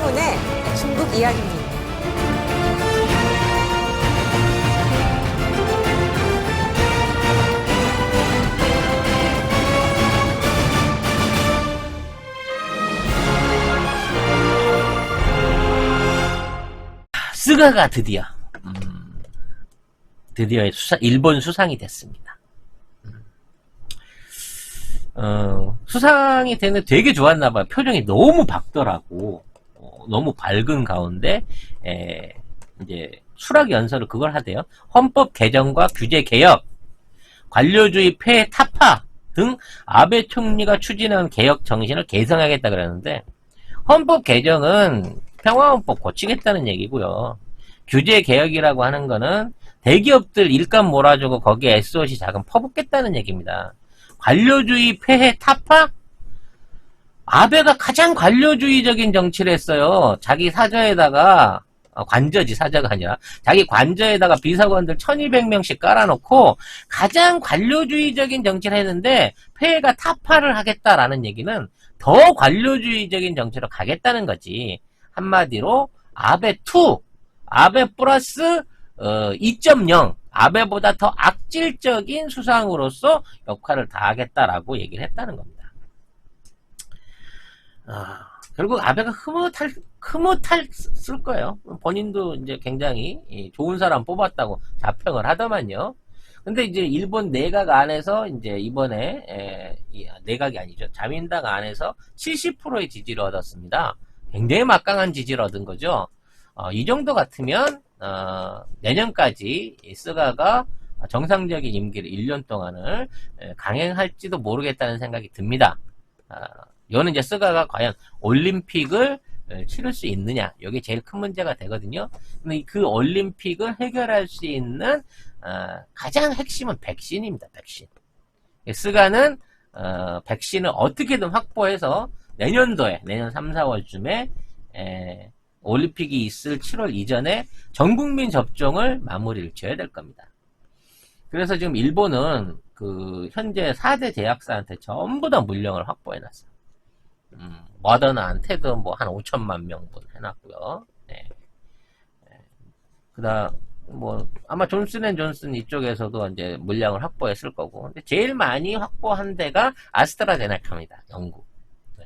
이상훈의 중국 이야기입니다. 스가가 드디어 일본 수상이 됐습니다. 수상이 되는 되게 좋았나봐요. 표정이 너무 밝더라고. 너무 밝은 가운데, 이제, 수락 연설을 그걸 하대요. 헌법 개정과 규제 개혁, 관료주의 폐해 타파 등 아베 총리가 추진한 개혁 정신을 개성하겠다 그러는데, 헌법 개정은 평화헌법 고치겠다는 얘기고요. 규제 개혁이라고 하는 거는 대기업들 일감 몰아주고 거기에 SOC 자금 퍼붓겠다는 얘기입니다. 관료주의 폐해 타파? 아베가 가장 관료주의적인 정치를 했어요. 자기 사저에다가 관저지 사저가 아니라 자기 관저에다가 비서관들 1200명씩 깔아놓고 가장 관료주의적인 정치를 했는데 폐해가 타파를 하겠다라는 얘기는 더 관료주의적인 정치로 가겠다는 거지. 한마디로 아베2, 아베 플러스 2.0, 아베보다 더 악질적인 수상으로서 역할을 다하겠다라고 얘기를 했다는 겁니다. 결국 아베가 흐뭇했을 거예요. 본인도 이제 굉장히 좋은 사람 뽑았다고 자평을 하더만요. 근데 이제 일본 내각 안에서 이제 이번에 내각이 아니죠. 자민당 안에서 70%의 지지를 얻었습니다. 굉장히 막강한 지지를 얻은 거죠. 이 정도 같으면 내년까지 스가가 정상적인 임기를 1년 동안을 강행할지도 모르겠다는 생각이 듭니다. 이거는 이제 스가가 과연 올림픽을 치를 수 있느냐, 이게 제일 큰 문제가 되거든요. 근데 그 올림픽을 해결할 수 있는 가장 핵심은 백신입니다. 백신. 스가는 백신을 어떻게든 확보해서 내년도에, 내년 3, 4월쯤에 올림픽이 있을 7월 이전에 전국민 접종을 마무리를 지어야 될 겁니다. 그래서 지금 일본은 그 현재 4대 제약사한테 전부 다 물량을 확보해놨어요. 모더나한테도 뭐 한 5천만 명분 해놨고요. 네. 그다음 뭐 아마 존슨앤존슨 이쪽에서도 이제 물량을 확보했을 거고, 근데 제일 많이 확보한 데가 아스트라제네카입니다. 영국. 네.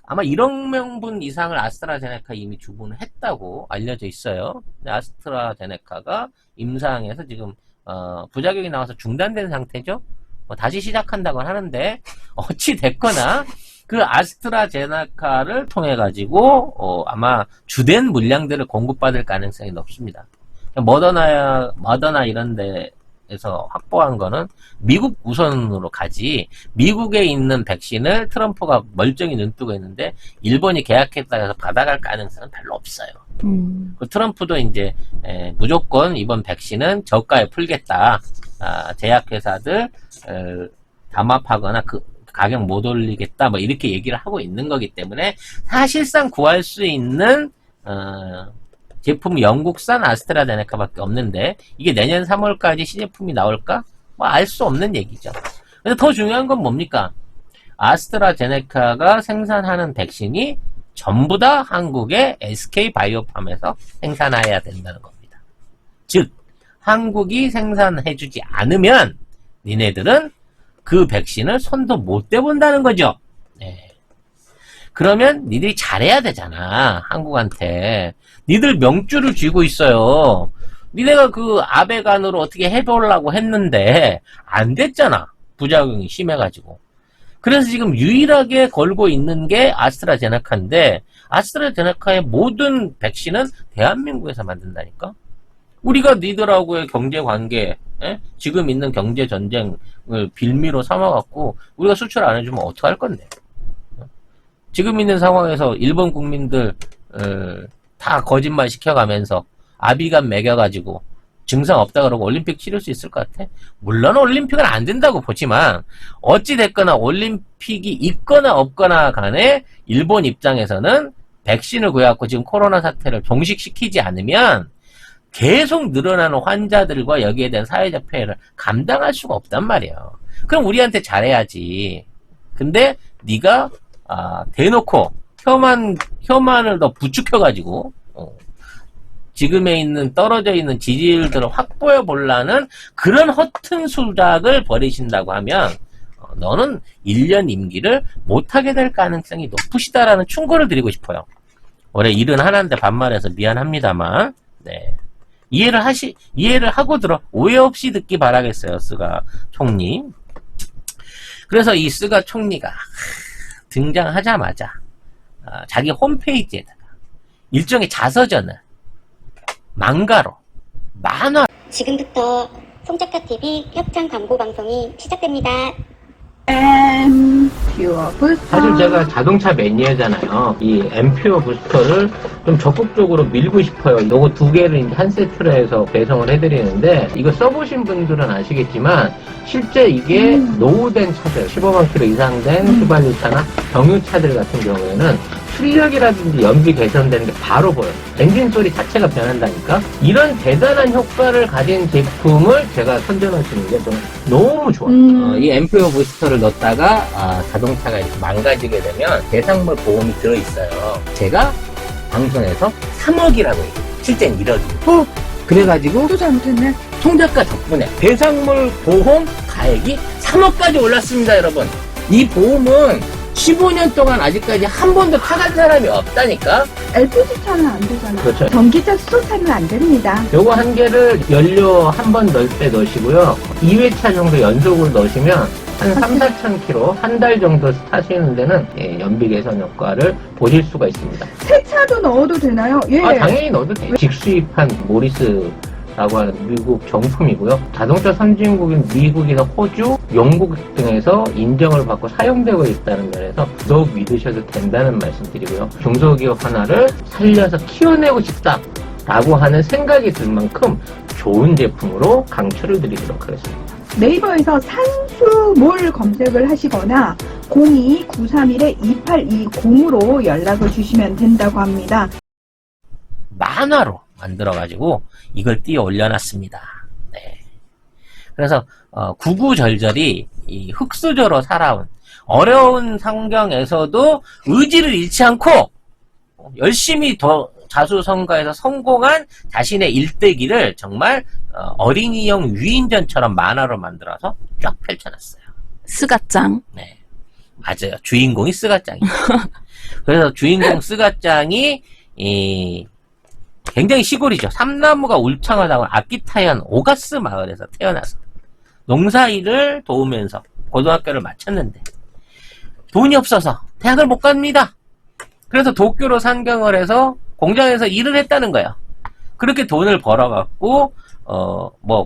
아마 1억 명분 이상을 아스트라제네카 이미 주문을 했다고 알려져 있어요. 근데 아스트라제네카가 임상에서 지금 부작용이 나와서 중단된 상태죠. 다시 시작한다고 하는데 어찌 됐거나 그 아스트라제네카를 통해 가지고 아마 주된 물량들을 공급받을 가능성이 높습니다. 모더나 이런 데에서 확보한 거는 미국 우선으로 가지, 미국에 있는 백신을 트럼프가 멀쩡히 눈뜨고 있는데 일본이 계약했다 해서 받아갈 가능성은 별로 없어요. 그 트럼프도 이제 무조건 이번 백신은 저가에 풀겠다. 제약회사들 담합하거나 그 가격 못 올리겠다, 뭐 이렇게 얘기를 하고 있는 거기 때문에 사실상 구할 수 있는 제품이 영국산 아스트라제네카밖에 없는데 이게 내년 3월까지 시제품이 나올까? 뭐 알 수 없는 얘기죠. 근데 더 중요한 건 뭡니까? 아스트라제네카가 생산하는 백신이 전부 다 한국의 SK바이오팜에서 생산해야 된다는 겁니다. 즉 한국이 생산해주지 않으면 니네들은 그 백신을 손도 못 대본다는 거죠. 네. 그러면 니들이 잘해야 되잖아. 한국한테. 니들 명줄을 쥐고 있어요. 니네가 그 아베간으로 어떻게 해보려고 했는데 안 됐잖아. 부작용이 심해가지고. 그래서 지금 유일하게 걸고 있는 게 아스트라제네카인데 아스트라제네카의 모든 백신은 대한민국에서 만든다니까. 우리가 니들하고의 경제관계, 지금 있는 경제전쟁을 빌미로 삼아갖고 우리가 수출 안 해주면 어떡할 건데. 지금 있는 상황에서 일본 국민들 다 거짓말 시켜가면서 아비간 매겨가지고 증상 없다 그러고 올림픽 치를 수 있을 것 같아? 물론 올림픽은 안 된다고 보지만 어찌 됐거나 올림픽이 있거나 없거나 간에 일본 입장에서는 백신을 구해갖고 지금 코로나 사태를 종식시키지 않으면 계속 늘어나는 환자들과 여기에 대한 사회적 폐해를 감당할 수가 없단 말이에요. 그럼 우리한테 잘해야지. 근데 네가 대놓고 혀만을 더 부축혀가지고, 지금에 있는 떨어져 있는 지지율들을 확보해 보려는 그런 허튼 수작을 벌이신다고 하면, 너는 1년 임기를 못하게 될 가능성이 높으시다라는 충고를 드리고 싶어요. 올해 일은 하나인데 반말해서 미안합니다만, 네. 이해를 하고 오해 없이 듣기 바라겠어요, 스가 총리. 그래서 이 스가 총리가 등장하자마자, 자기 홈페이지에다가 일종의 자서전을 망가로, 만화. 지금부터 송작가TV 협찬 광고 방송이 시작됩니다. 엠퓨어 부스터. 사실 제가 자동차 매니아잖아요. 이 엠퓨어 부스터를 좀 적극적으로 밀고 싶어요. 요거 두 개를 이제 한 세트로 해서 배송을 해드리는데, 이거 써보신 분들은 아시겠지만 실제 이게 노후된 차들, 15만 킬로 이상 된 휘발유차나 경유차들 같은 경우에는 출력이라든지 연비 개선되는 게 바로 보여요. 엔진 소리 자체가 변한다니까. 이런 대단한 효과를 가진 제품을 제가 선전하시는 게 저는 너무 좋아요. 이 앰프어 부스터를 넣었다가 자동차가 이렇게 망가지게 되면 대상물 보험이 들어있어요. 제가 방송에서 3억이라고 해요. 실제는 1억이에요. 그래가지고 또 잘못했네. 총작가 덕분에 대상물 보험 가액이 3억까지 올랐습니다, 여러분. 이 보험은 15년 동안 아직까지 한 번도 타간 사람이 없다니까? LPG 차는 안 되잖아요. 그렇죠. 전기차 수소차는 안 됩니다. 요거 한 개를 연료 한 번 넣을 때 넣으시고요. 2회차 정도 연속으로 넣으시면 한 3, 4천 킬로 한 달 정도 타시는 데는 연비 개선 효과를 보실 수가 있습니다. 새 차도 넣어도 되나요? 예. 당연히 넣어도 돼요. 직수입한 모리스라고 하는 미국 정품이고요. 자동차 선진국인 미국이나 호주, 영국 등에서 인정을 받고 사용되고 있다는 면에서 더욱 믿으셔도 된다는 말씀드리고요. 중소기업 하나를 살려서 키워내고 싶다라고 하는 생각이 들 만큼 좋은 제품으로 강추를 드리도록 하겠습니다. 네이버에서 산수몰 검색을 하시거나 02-931-2820으로 연락을 주시면 된다고 합니다. 만화로 만들어가지고 이걸 띄어 올려놨습니다. 네. 그래서 구구절절히 이 흙수저로 살아온 어려운 환경에서도 의지를 잃지 않고 열심히 더 자수성가해서 성공한 자신의 일대기를 정말 어린이용 위인전처럼 만화로 만들어서 쫙 펼쳐놨어요. 스가짱. 네, 맞아요. 주인공이 스가짱이에요. 그래서 주인공 스가짱이 굉장히 시골이죠. 삼나무가 울창하다고 아키타현 오가스 마을에서 태어나서 농사일을 도우면서 고등학교를 마쳤는데 돈이 없어서 대학을 못 갑니다. 그래서 도쿄로 상경을 해서 공장에서 일을 했다는 거예요. 그렇게 돈을 벌어갖고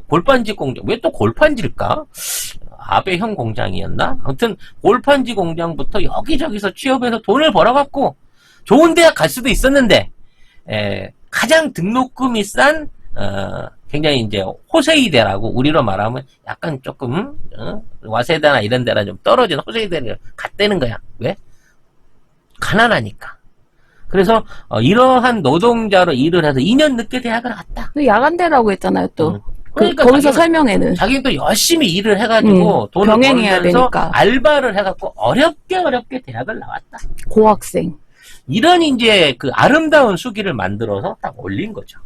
골판지 공장, 왜 또 골판지일까? 아베형 공장이었나? 아무튼 골판지 공장부터 여기저기서 취업해서 돈을 벌어갖고 좋은 대학 갈 수도 있었는데 가장 등록금이 싼 굉장히 이제 호세이대라고 우리로 말하면 약간 조금 와세다나 이런 데랑 좀 떨어진 호세이대를 갔다는 거야. 왜? 가난하니까. 그래서 이러한 노동자로 일을 해서 2년 늦게 대학을 갔다. 야간대라고 했잖아요, 또. 그러니까 거기서 설명에는. 자기는 또 열심히 일을 해가지고 돈을 병행해야 벌면서 되니까. 알바를 해갖고 어렵게 대학을 나왔다. 고학생. 이런 이제 그 아름다운 수기를 만들어서 딱 올린 거죠.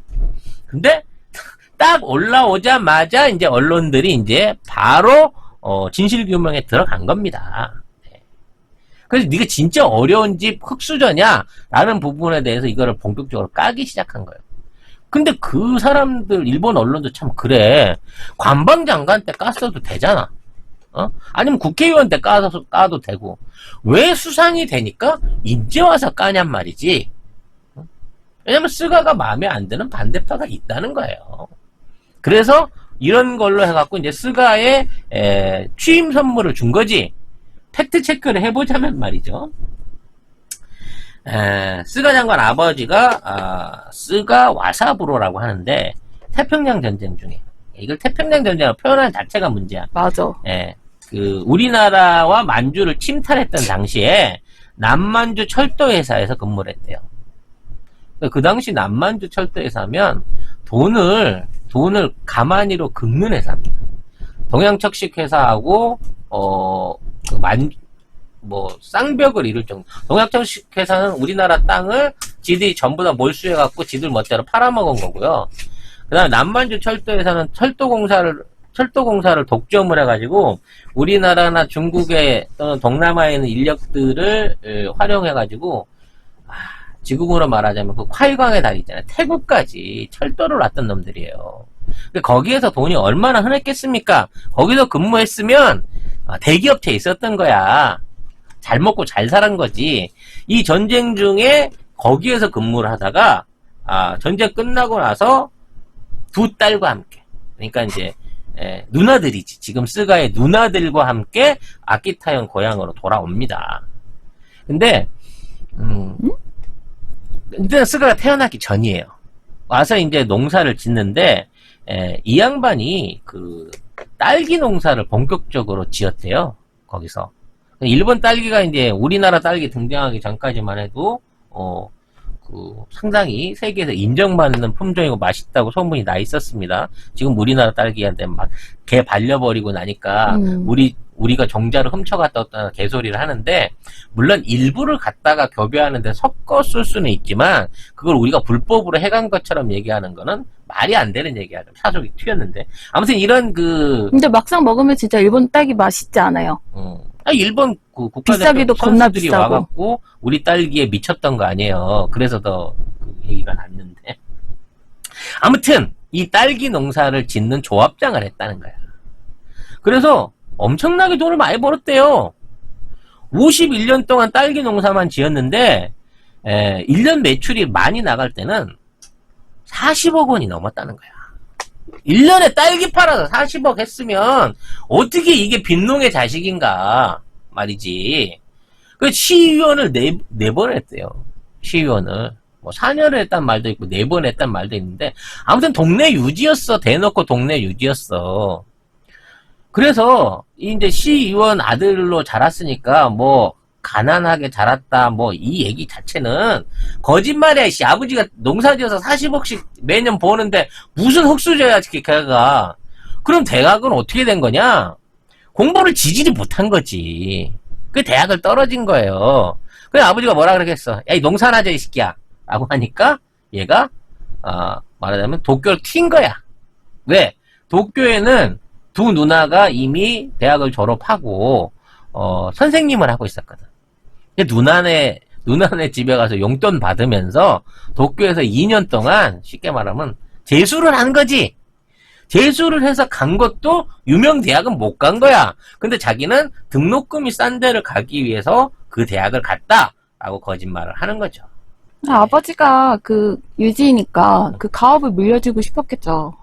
근데 딱 올라오자마자 이제 언론들이 이제 바로 진실규명에 들어간 겁니다. 네. 그래서 네가 진짜 어려운 집 흙수저냐? 라는 부분에 대해서 이거를 본격적으로 까기 시작한 거예요. 근데 그 사람들 일본 언론도 참 그래. 관방장관 때 깠어도 되잖아. 아니면 국회의원 때 까도 되고. 왜 수상이 되니까 이제 와서 까냔 말이지. 왜냐면 스가가 마음에 안 드는 반대파가 있다는 거예요. 그래서 이런 걸로 해갖고 이제 스가의 취임 선물을 준 거지. 팩트 체크를 해보자면 말이죠. 스가 장관 아버지가 스가 와사부로라고 하는데 태평양 전쟁 중에 이걸 태평양 전쟁으로 표현하는 자체가 문제야. 맞아. 그 우리나라와 만주를 침탈했던 당시에 남만주 철도회사에서 근무를 했대요. 그 당시 남만주 철도회사면 돈을 가만히로 긁는 회사입니다. 동양척식 회사하고 뭐 쌍벽을 이룰 정도. 동양청식회사는 우리나라 땅을 지들이 전부 다 몰수해갖고 지들 멋대로 팔아먹은 거고요. 그 다음에 남만주 철도에서는 철도공사를 독점을 해가지고 우리나라나 중국에 또는 동남아에 있는 인력들을 활용해가지고 지금으로 말하자면 그 콰이광의 다리 있잖아요. 태국까지 철도를 놨던 놈들이에요. 근데 거기에서 돈이 얼마나 흔했겠습니까? 거기서 근무했으면 대기업체에 있었던 거야. 잘 먹고 잘 살은 거지. 이 전쟁 중에 거기에서 근무를 하다가 전쟁 끝나고 나서 두 딸과 함께, 그러니까 이제 누나들이지. 지금 스가의 누나들과 함께 아키타현 고향으로 돌아옵니다. 근데 일단 스가가 태어나기 전이에요. 와서 이제 농사를 짓는데 이 양반이 그 딸기 농사를 본격적으로 지었대요. 거기서 일본 딸기가 이제 우리나라 딸기 등장하기 전까지만 해도 상당히 세계에서 인정받는 품종이고 맛있다고 소문이 나 있었습니다. 지금 우리나라 딸기한테 막 개 발려버리고 나니까 우리가 종자를 훔쳐갔다 왔다는 개소리를 하는데, 물론 일부를 갖다가 교배하는데 섞어 쓸 수는 있지만 그걸 우리가 불법으로 해간 것처럼 얘기하는 거는 말이 안 되는 얘기야. 사족이 튀었는데 아무튼 이런 근데 막상 먹으면 진짜 일본 딸기 맛있지 않아요? 일본 그 비싸기도 국가대표 겁나 선수들이 비싸고. 와갖고 우리 딸기에 미쳤던 거 아니에요. 그래서 더 그 얘기가 났는데, 아무튼 이 딸기 농사를 짓는 조합장을 했다는 거야. 그래서 엄청나게 돈을 많이 벌었대요. 51년 동안 딸기 농사만 지었는데 1년 매출이 많이 나갈 때는 40억 원이 넘었다는 거야. 1년에 딸기 팔아서 40억 했으면 어떻게 이게 빈농의 자식인가 말이지. 그 시의원을 네 번 했대요. 시의원을. 뭐 4년을 했단 말도 있고 4번 했단 말도 있는데, 아무튼 동네 유지였어. 대놓고 동네 유지였어. 그래서 이제 시의원 아들로 자랐으니까 뭐 가난하게 자랐다 뭐 이 얘기 자체는 거짓말이야. 씨, 아버지가 농사지어서 40억씩 매년 버는데 무슨 흙수저야 걔가. 그럼 대학은 어떻게 된 거냐? 공부를 지지리 못한 거지. 그 대학을 떨어진 거예요. 그래 아버지가 뭐라 그러겠어? 야, 이 농사나 하자 이 새끼야 라고 하니까 얘가 말하자면 도쿄를 튄 거야. 왜? 도쿄에는 두 누나가 이미 대학을 졸업하고 선생님을 하고 있었거든. 누나네 집에 가서 용돈 받으면서 도쿄에서 2년 동안 쉽게 말하면 재수를 한 거지. 재수를 해서 간 것도 유명 대학은 못 간 거야. 근데 자기는 등록금이 싼 데를 가기 위해서 그 대학을 갔다라고 거짓말을 하는 거죠. 아버지가 그 유지니까 그 가업을 물려주고 싶었겠죠.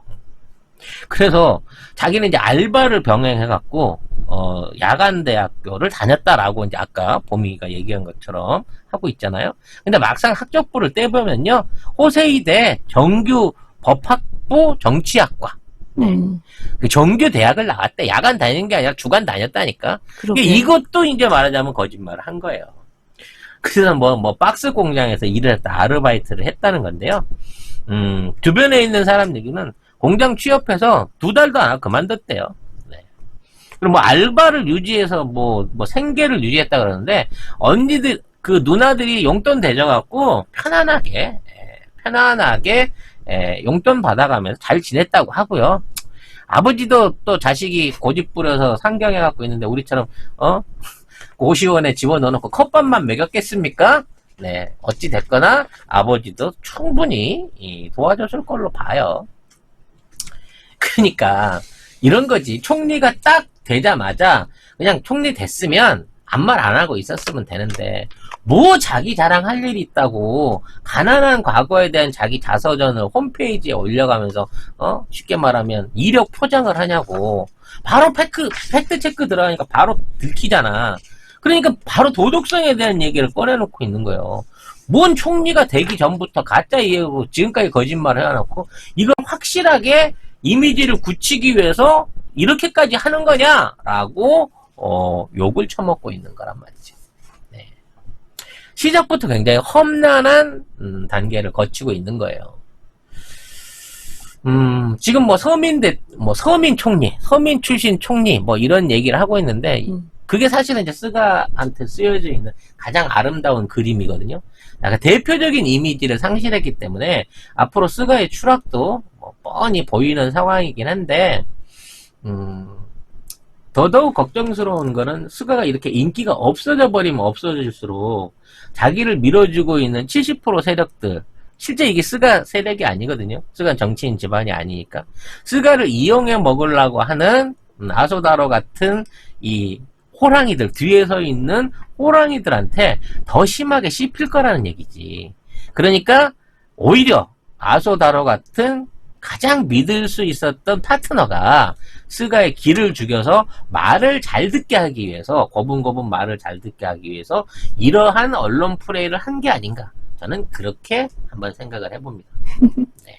그래서 자기는 이제 알바를 병행해갖고 야간 대학교를 다녔다라고 이제 아까 보미가 얘기한 것처럼 하고 있잖아요. 근데 막상 학적부를 떼보면요, 호세이대 정규 법학부 정치학과, 그 정규 대학을 나왔대. 야간 다니는 게 아니라 주간 다녔다니까. 그러게. 이것도 이제 말하자면 거짓말을 한 거예요. 그래서 뭐 박스 공장에서 일을 했다, 아르바이트를 했다는 건데요. 주변에 있는 사람 얘기는 공장 취업해서 2달도 안 하고 그만뒀대요. 네. 그리고 뭐 알바를 유지해서 뭐 생계를 유지했다 그러는데, 언니들 그 누나들이 용돈 대줘갖고 편안하게 용돈 받아가면서 잘 지냈다고 하고요. 아버지도 또 자식이 고집 부려서 상경해갖고 있는데 우리처럼 고시원에 집어넣어놓고 컵밥만 먹였겠습니까? 네, 어찌 됐거나 아버지도 충분히 도와줬을 걸로 봐요. 그러니까 이런 거지. 총리가 딱 되자마자 그냥 총리 됐으면 아무 말 안 하고 있었으면 되는데, 뭐 자기 자랑할 일이 있다고 가난한 과거에 대한 자기 자서전을 홈페이지에 올려가면서 쉽게 말하면 이력 포장을 하냐고. 바로 팩트 체크 들어가니까 바로 들키잖아. 그러니까 바로 도덕성에 대한 얘기를 꺼내놓고 있는 거예요. 뭔 총리가 되기 전부터 가짜 이해고 지금까지 거짓말을 해놓고 이걸 확실하게 이미지를 굳히기 위해서 이렇게까지 하는 거냐라고 욕을 처먹고 있는 거란 말이지. 네. 시작부터 굉장히 험난한 단계를 거치고 있는 거예요. 지금 뭐 서민 총리, 서민 출신 총리 뭐 이런 얘기를 하고 있는데 그게 사실은 이제 스가한테 쓰여져 있는 가장 아름다운 그림이거든요. 약간 대표적인 이미지를 상실했기 때문에 앞으로 스가의 추락도 뭐 뻔히 보이는 상황이긴 한데, 더더욱 걱정스러운 거는 스가가 이렇게 인기가 없어져 버리면 없어질수록 자기를 밀어주고 있는 70% 세력들, 실제 이게 스가 세력이 아니거든요. 스가는 정치인 집안이 아니니까. 스가를 이용해 먹으려고 하는 아소다로 같은 이 호랑이들, 뒤에 서 있는 호랑이들한테 더 심하게 씹힐 거라는 얘기지. 그러니까 오히려 아소다로 같은 가장 믿을 수 있었던 파트너가 스가의 기를 죽여서 말을 잘 듣게 하기 위해서, 고분고분 말을 잘 듣게 하기 위해서 이러한 언론 플레이를 한 게 아닌가. 저는 그렇게 한번 생각을 해봅니다. 네.